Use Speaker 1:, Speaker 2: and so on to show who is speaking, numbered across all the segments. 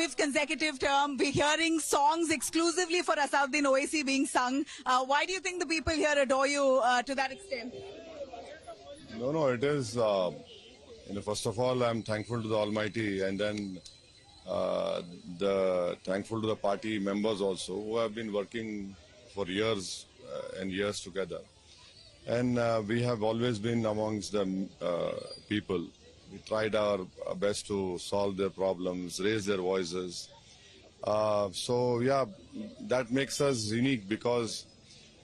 Speaker 1: fifth consecutive term. We're hearing songs exclusively for Asauddin Owaisi being sung. Why do you think the people here adore you to that extent?
Speaker 2: No, it is, first of all, I'm thankful to the Almighty, and then thankful to the party members also who have been working for years and years together. And we have always been amongst the people. We tried our best to solve their problems, raise their voices. That makes us unique because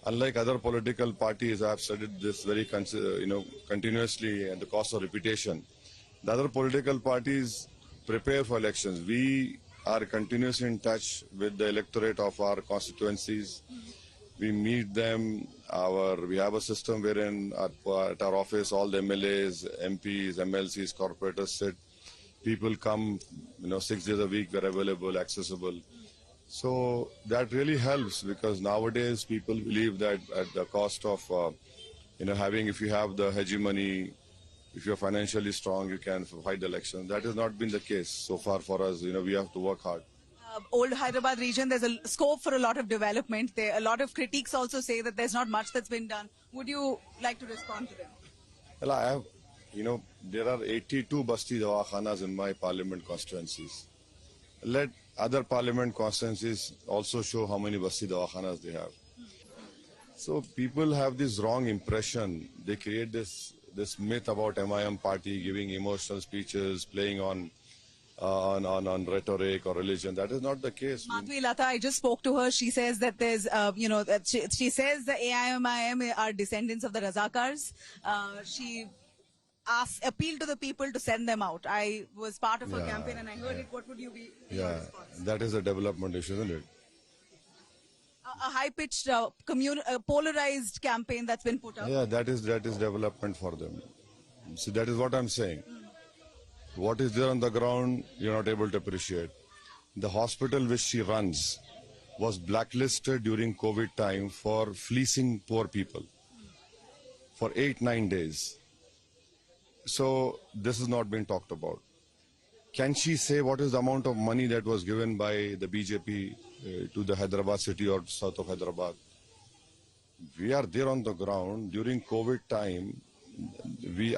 Speaker 2: unlike other political parties, I have studied this very continuously at the cost of repetition. The other political parties prepare for elections. We are continuously in touch with the electorate of our constituencies. We meet them. We have a system wherein at our office all the MLAs, MPs, MLCs, corporators sit. People come, 6 days a week. We're available, accessible. So that really helps because nowadays people believe that at the cost of, if you have the hegemony, if you're financially strong, you can fight the election. That has not been the case so far for us. We have to work hard.
Speaker 1: Old Hyderabad region, there's a scope for a lot of development. A lot of critics also say that there's not much that's been done. Would you like to respond to them?
Speaker 2: Well, I have, there are 82 Basti Dawakhanas in my parliament constituencies. Let other parliament constituencies also show how many Basti Dawakhanas they have. So people have this wrong impression. They create this myth about MIM party giving emotional speeches, playing on rhetoric or religion. That is not the case.
Speaker 1: Madhvi Lata, I just spoke to her. She says that there's, that she says the AIMIM are descendants of the Razakars. She appealed to the people to send them out. I was part of her campaign and I heard it. What would you be your response?
Speaker 2: That is a development issue, isn't it?
Speaker 1: A high-pitched, polarized campaign that's been put up.
Speaker 2: Yeah, that is development for them. See, that is what I'm saying. What is there on the ground, you're not able to appreciate. The hospital which she runs was blacklisted during COVID time for fleecing poor people for 8-9 days. So this has not been talked about. Can she say what is the amount of money that was given by the BJP to the Hyderabad city or south of Hyderabad? We are there on the ground. During COVID time,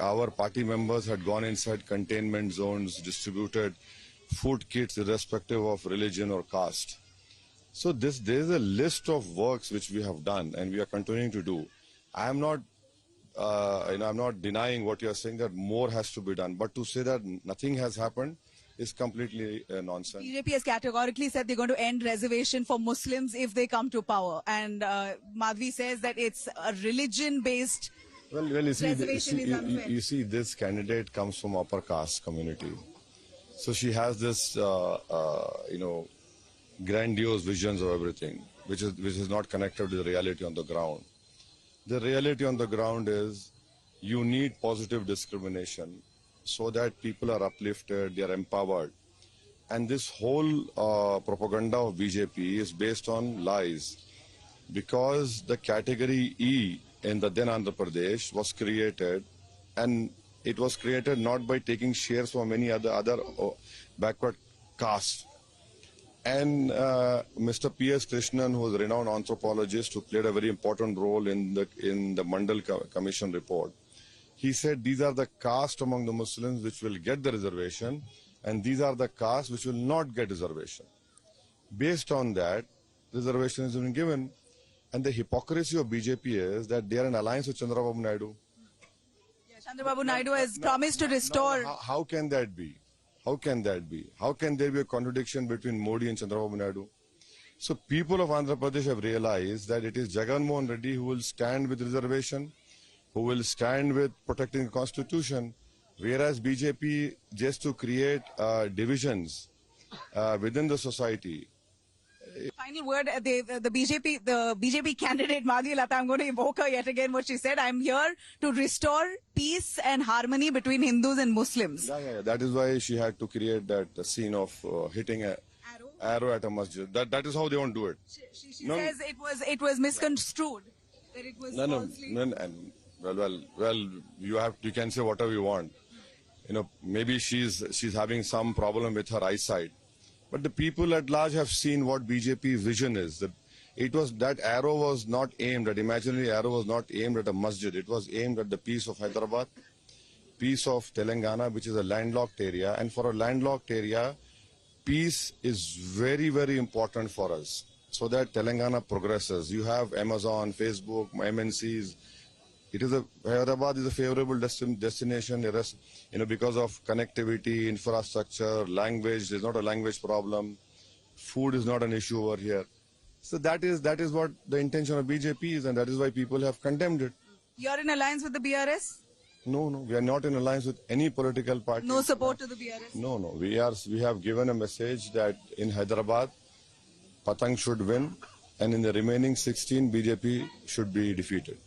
Speaker 2: our party members had gone inside containment zones, distributed food kits irrespective of religion or caste. So there is a list of works which we have done and we are continuing to do. I am not, I'm not denying what you are saying that more has to be done. But to say that nothing has happened is completely nonsense.
Speaker 1: BJP has categorically said they're going to end reservation for Muslims if they come to power. And Madhvi says that it's a religion-based
Speaker 2: you see, this candidate comes from upper caste community. So she has this, grandiose visions of everything, which is not connected to the reality on the ground. The reality on the ground is you need positive discrimination so that people are uplifted, they are empowered. And this whole propaganda of BJP is based on lies because the category E in the then Andhra Pradesh was created, and it was created not by taking shares from any other backward caste. And Mr. P.S. Krishnan, who is a renowned anthropologist who played a very important role in the Mandal Commission report, he said these are the caste among the Muslims which will get the reservation, and these are the caste which will not get reservation. Based on that, reservation has been given. And the hypocrisy of BJP is that they are in alliance with Chandrababu Naidu.
Speaker 1: Yeah, Chandrababu Naidu has promised to restore.
Speaker 2: How can that be? How can that be? How can there be a contradiction between Modi and Chandrababu Naidu? So people of Andhra Pradesh have realized that it is Jagan Mohan Reddy who will stand with reservation, who will stand with protecting the constitution, whereas BJP just to create divisions within the society.
Speaker 1: Final word, the BJP candidate Madhvi Lata, I'm going to evoke her yet again what she said. I'm here to restore peace and harmony between Hindus and Muslims.
Speaker 2: Yeah. That is why she had to create that scene of hitting an arrow at a masjid. That is how they want to do it.
Speaker 1: She says it was misconstrued. That it was falsely.
Speaker 2: Well, you can say whatever you want. Maybe she's having some problem with her eyesight. But the people at large have seen what BJP's vision is. That arrow was not aimed at, imaginary arrow was not aimed at a masjid. It was aimed at the peace of Hyderabad, peace of Telangana, which is a landlocked area. And for a landlocked area, peace is very, very important for us so that Telangana progresses. You have Amazon, Facebook, MNCs. Hyderabad is a favorable destination, because of connectivity, infrastructure, language. There's not a language problem. Food is not an issue over here. So that is what the intention of BJP is, and that is why people have condemned it.
Speaker 1: You're in alliance with the BRS?
Speaker 2: No, we are not in alliance with any political party.
Speaker 1: No support to the BRS?
Speaker 2: No. We have given a message that in Hyderabad, Patang should win, and in the remaining 16, BJP should be defeated.